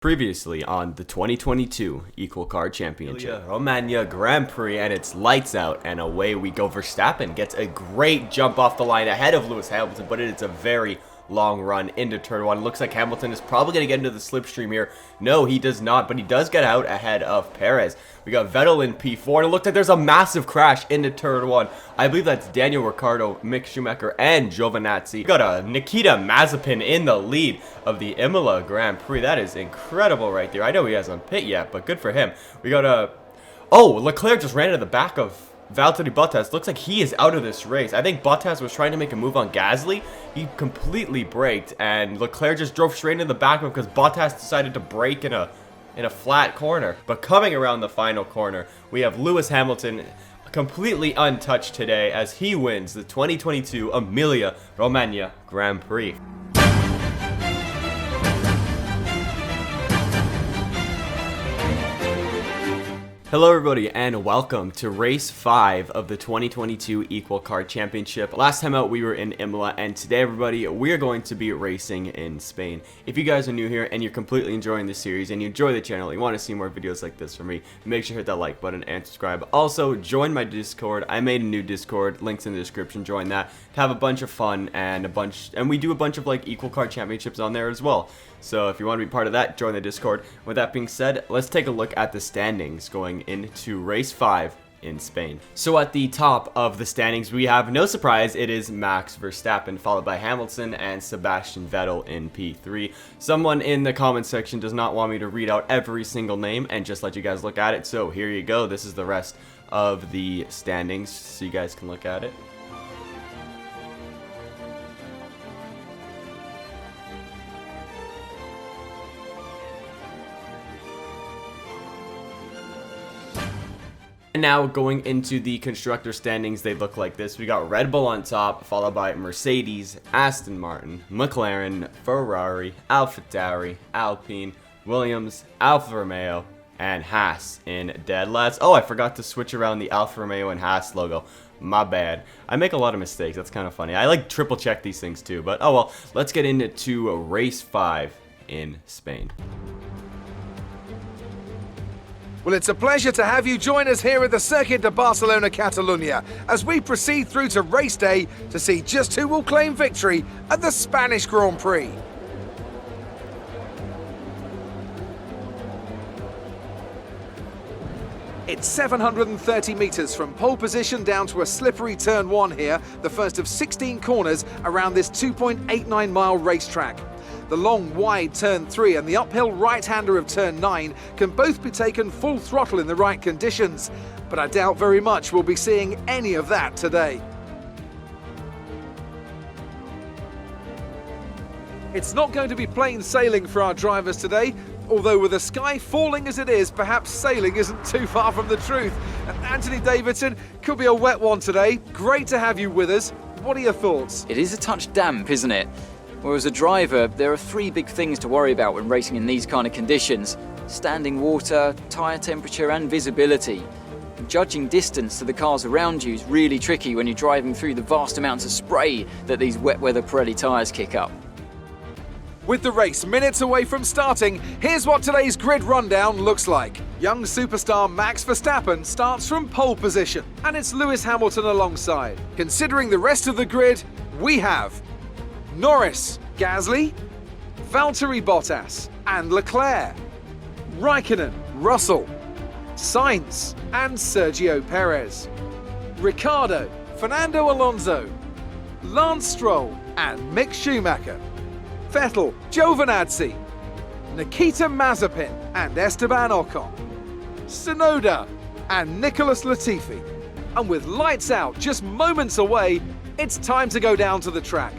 Previously on the 2022 Equal Car Championship, Romania Grand Prix, and it's lights out, and away we go. Verstappen gets a great jump off the line ahead of Lewis Hamilton, but it's a very long run into turn one. Looks like Hamilton is probably going to get into the slipstream here. No, he does not, but he does get out ahead of Perez. We got Vettel in P4, and it looks like there's a massive crash into turn one. I believe that's Daniel Ricciardo, Mick Schumacher, and Giovinazzi. We got a Nikita Mazepin in the lead of the Imola Grand Prix. That is incredible right there. I know he hasn't pit yet, but good for him. We got a... Oh, Leclerc just ran into the back of Valtteri Bottas. Looks like he is out of this race. I think Bottas was trying to make a move on Gasly. He completely braked, and Leclerc just drove straight into the back of him because Bottas decided to brake in a flat corner. But coming around the final corner, we have Lewis Hamilton completely untouched today as he wins the 2022 Emilia-Romagna Grand Prix. Hello everybody and welcome to race 5 of the 2022 Equal Car Championship. Last time out we were in Imola, and today everybody we are going to be racing in Spain. If you guys are new here and you're completely enjoying this series and you enjoy the channel, you want to see more videos like this from me, make sure to hit that like button and subscribe. Also join my Discord. I made a new Discord, links in the description. Join that to have a bunch of fun and we do a bunch of like Equal Car Championships on there as well. So if you want to be part of that, join the Discord. With that being said, let's take a look at the standings going into race 5 in Spain. So at the top of the standings, we have, no surprise, it is Max Verstappen, followed by Hamilton and Sebastian Vettel in P3. Someone in the comment section does not want me to read out every single name and just let you guys look at it. So here you go. This is the rest of the standings so you guys can look at it. And now going into the constructor standings, they look like this. We got Red Bull on top, followed by Mercedes, Aston Martin, McLaren, Ferrari, AlphaTauri, Alpine, Williams, Alfa Romeo, and Haas in dead last. Oh, I forgot to switch around the Alfa Romeo and Haas logo. My bad. I make a lot of mistakes. That's kind of funny. I like triple check these things too, but oh well. Let's get into race 5 in Spain. Well, it's a pleasure to have you join us here at the Circuit de Barcelona, Catalunya, as we proceed through to race day to see just who will claim victory at the Spanish Grand Prix. It's 730 metres from pole position down to a slippery turn 1 here, the first of 16 corners around this 2.89 mile racetrack. The long, wide turn 3 and the uphill right-hander of turn 9 can both be taken full throttle in the right conditions, but I doubt very much we'll be seeing any of that today. It's not going to be plain sailing for our drivers today, although with the sky falling as it is, perhaps sailing isn't too far from the truth. And Anthony Davidson, could be a wet one today. Great to have you with us. What are your thoughts? It is a touch damp, isn't it? Well, as a driver, there are 3 big things to worry about when racing in these kind of conditions: standing water, tyre temperature and visibility. Judging distance to the cars around you is really tricky when you're driving through the vast amounts of spray that these wet weather Pirelli tyres kick up. With the race minutes away from starting, here's what today's grid rundown looks like. Young superstar Max Verstappen starts from pole position, and it's Lewis Hamilton alongside. Considering the rest of the grid, we have Norris, Gasly, Valtteri Bottas and Leclerc, Raikkonen, Russell, Sainz and Sergio Perez, Ricciardo, Fernando Alonso, Lance Stroll and Mick Schumacher, Vettel, Giovinazzi, Nikita Mazepin and Esteban Ocon, Tsunoda and Nicholas Latifi. And with lights out just moments away, it's time to go down to the track.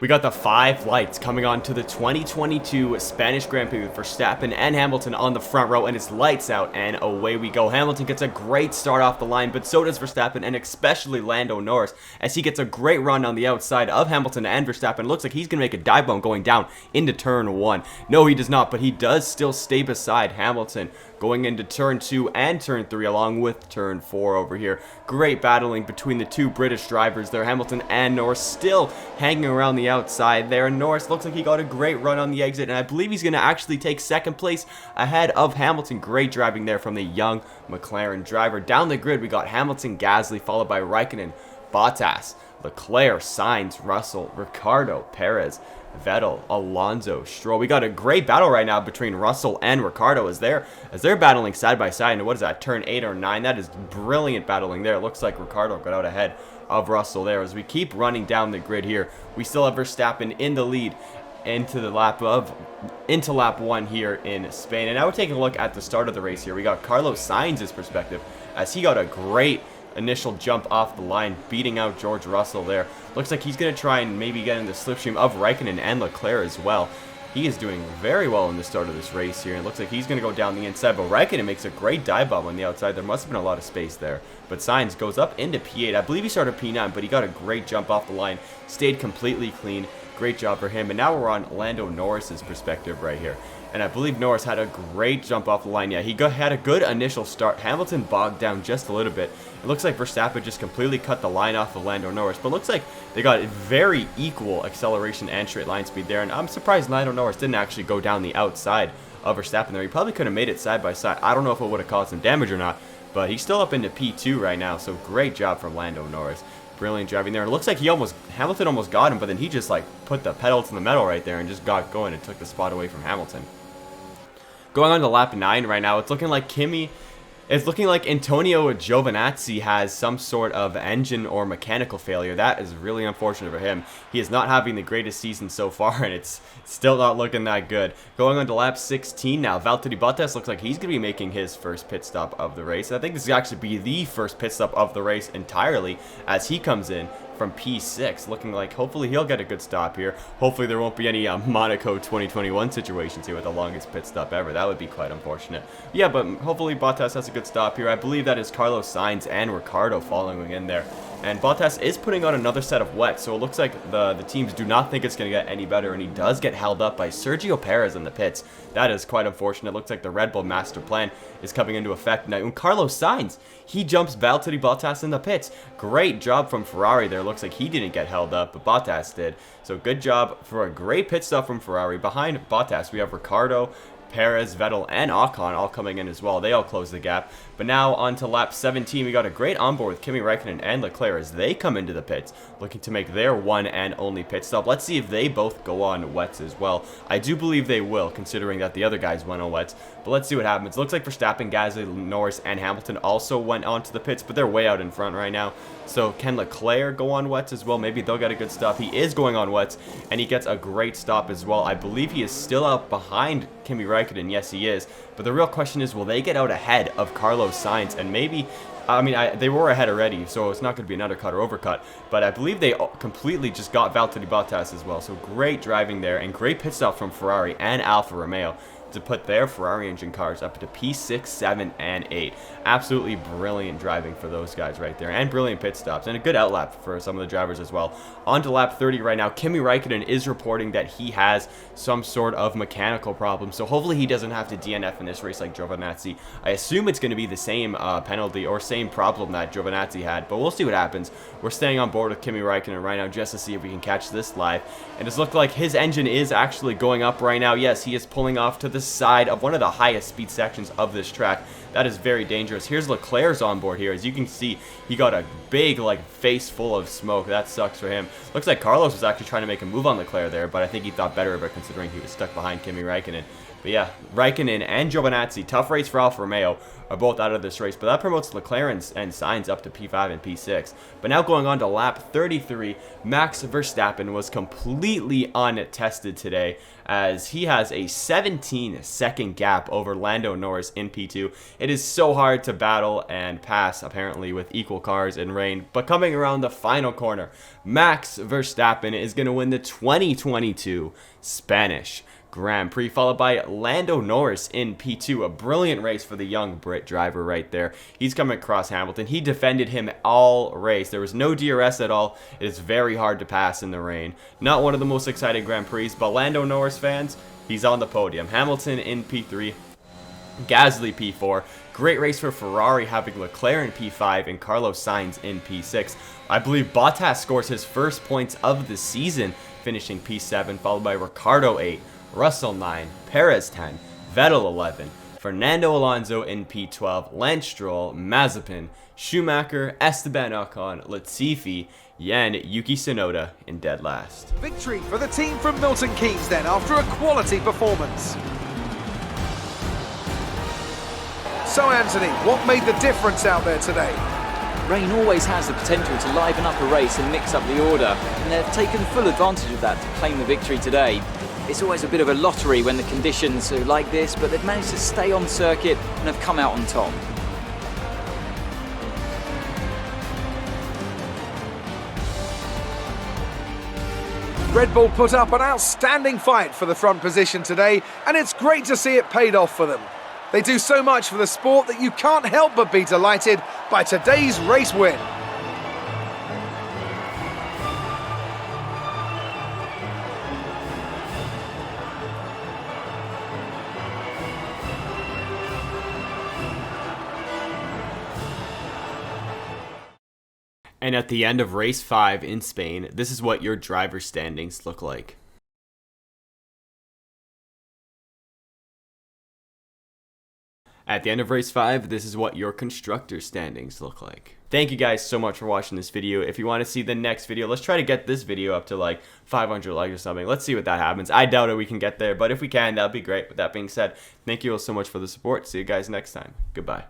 We got the 5 lights coming on to the 2022 Spanish Grand Prix with Verstappen and Hamilton on the front row, and it's lights out and away we go. Hamilton gets a great start off the line, but so does Verstappen, and especially Lando Norris, as he gets a great run on the outside of Hamilton and Verstappen. Looks like he's going to make a dive bomb going down into turn 1. No, he does not, but he does still stay beside Hamilton going into turn 2 and turn 3 along with turn 4 over here. Great battling between the two British drivers there, Hamilton and Norris, still hanging around the outside there. Norris looks like he got a great run on the exit, and I believe he's going to actually take second place ahead of Hamilton. Great driving there from the young McLaren driver. Down the grid, we got Hamilton, Gasly, followed by Raikkonen, Bottas, Leclerc, Sainz, Russell, Ricciardo, Perez, Vettel, Alonso, Stroll. We got a great battle right now between Russell and Ricciardo as they're battling side by side. And what is that, turn 8 or 9? That is brilliant battling there. It looks like Ricciardo got out ahead of Russell there. As we keep running down the grid here, we still have Verstappen in the lead into lap 1 here in Spain. And now we're taking a look at the start of the race here. We got Carlos Sainz's perspective as he got a great initial jump off the line, beating out George Russell there. Looks like he's going to try and maybe get in the slipstream of Raikkonen and Leclerc as well. He is doing very well in the start of this race here. It looks like he's going to go down the inside, but Raikkonen makes a great dive bomb on the outside. There must have been a lot of space there. But Sainz goes up into P8. I believe he started P9, but he got a great jump off the line. Stayed completely clean. Great job for him. And now we're on Lando Norris's perspective right here. And I believe Norris had a great jump off the line. Yeah, he had a good initial start. Hamilton bogged down just a little bit. It looks like Verstappen just completely cut the line off of Lando Norris. But it looks like they got very equal acceleration and straight line speed there. And I'm surprised Lando Norris didn't actually go down the outside of Verstappen there. He probably could have made it side by side. I don't know if it would have caused him damage or not. But he's still up into P2 right now. So great job from Lando Norris. Brilliant driving there. It looks like Hamilton almost got him, but then he just like put the pedal to the metal right there and just got going and took the spot away from Hamilton. Going on to lap 9 right now, it's looking like Antonio Giovinazzi has some sort of engine or mechanical failure. That is really unfortunate for him. He is not having the greatest season so far, and it's still not looking that good. Going on to lap 16 now, Valtteri Bottas looks like he's going to be making his first pit stop of the race. I think this is actually be the first pit stop of the race entirely as he comes in from P6, looking like hopefully he'll get a good stop here. Hopefully there won't be any Monaco 2021 situations here with the longest pit stop ever. That would be quite unfortunate. Yeah, but hopefully Bottas has a good stop here. I believe that is Carlos Sainz and Ricciardo following in there. And Bottas is putting on another set of wets, so it looks like the teams do not think it's going to get any better, and he does get held up by Sergio Perez in the pits. That is quite unfortunate. It looks like the Red Bull master plan is coming into effect now. And Carlos Sainz, he jumps Valtteri Bottas in the pits. Great job from Ferrari there. Looks like he didn't get held up, but Bottas did. So good job for a great pit stop from Ferrari. Behind Bottas, we have Ricciardo, Perez, Vettel, and Ocon all coming in as well. They all close the gap. But now on to lap 17, we got a great onboard with Kimi Raikkonen and Leclerc as they come into the pits, looking to make their one and only pit stop. Let's see if they both go on wets as well. I do believe they will, considering that the other guys went on wets. But let's see what happens. Looks like Verstappen, Gasly, Norris, and Hamilton also went onto the pits, but they're way out in front right now. So can Leclerc go on wets as well? Maybe they'll get a good stop. He is going on wets, and he gets a great stop as well. I believe he is still out behind Kimi Raikkonen. Yes, he is. But the real question is, will they get out ahead of Carlos Sainz? And maybe, they were ahead already, so it's not going to be an undercut or overcut. But I believe they completely just got Valtteri Bottas as well. So great driving there, and great pit stop from Ferrari and Alfa Romeo to put their Ferrari engine cars up to P6, 7, and 8. Absolutely brilliant driving for those guys right there, and brilliant pit stops, and a good outlap for some of the drivers as well. On to lap 30 right now. Kimi Raikkonen is reporting that he has some sort of mechanical problem, so hopefully he doesn't have to DNF in this race like Giovinazzi. I assume it's going to be the same penalty or same problem that Giovinazzi had, but we'll see what happens. We're staying on board with Kimi Raikkonen right now just to see if we can catch this live, and it's looked like his engine is actually going up right now. Yes, he is pulling off to the side of one of the highest speed sections of this track. That is very dangerous. Here's Leclerc's on board here. As you can see, he got a big face full of smoke. That sucks for him. Looks like Carlos was actually trying to make a move on Leclerc there, but I think he thought better of it considering he was stuck behind Kimi Raikkonen. But yeah, Raikkonen and Giovinazzi, tough race for Alfa Romeo, are both out of this race. But that promotes Leclerc and Sainz up to P5 and P6. But now going on to lap 33, Max Verstappen was completely untested today as he has a 17-second gap over Lando Norris in P2. It is so hard to battle and pass, apparently, with equal cars in rain. But coming around the final corner, Max Verstappen is going to win the 2022 Spanish Grand Prix, followed by Lando Norris in P2. A brilliant race for the young Brit driver right there. He's coming across Hamilton. He defended him all race. There was no DRS at all. It is very hard to pass in the rain. Not one of the most exciting Grand Prix, but Lando Norris fans, he's on the podium. Hamilton in P3. Gasly P4. Great race for Ferrari, having McLaren P5 and Carlos Sainz in P6. I believe Bottas scores his first points of the season, finishing P7, followed by Ricardo 8, Russell 9, Perez 10, Vettel 11, Fernando Alonso in P12, Lance Stroll, Mazepin, Schumacher, Esteban Ocon, Latifi, and Yuki Tsunoda in dead last. Victory for the team from Milton Keynes then, after a quality performance. So Anthony, what made the difference out there today? Rain always has the potential to liven up a race and mix up the order, and they've taken full advantage of that to claim the victory today. It's always a bit of a lottery when the conditions are like this, but they've managed to stay on circuit and have come out on top. Red Bull put up an outstanding fight for the front position today, and it's great to see it paid off for them. They do so much for the sport that you can't help but be delighted by today's race win. And at the end of race 5 in Spain, this is what your driver standings look like. At the end of race 5, this is what your constructor standings look like. Thank you guys so much for watching this video. If you want to see the next video, let's try to get this video up to like 500 likes or something. Let's see what that happens. I doubt it we can get there, but if we can, that'd be great. With that being said, thank you all so much for the support. See you guys next time. Goodbye.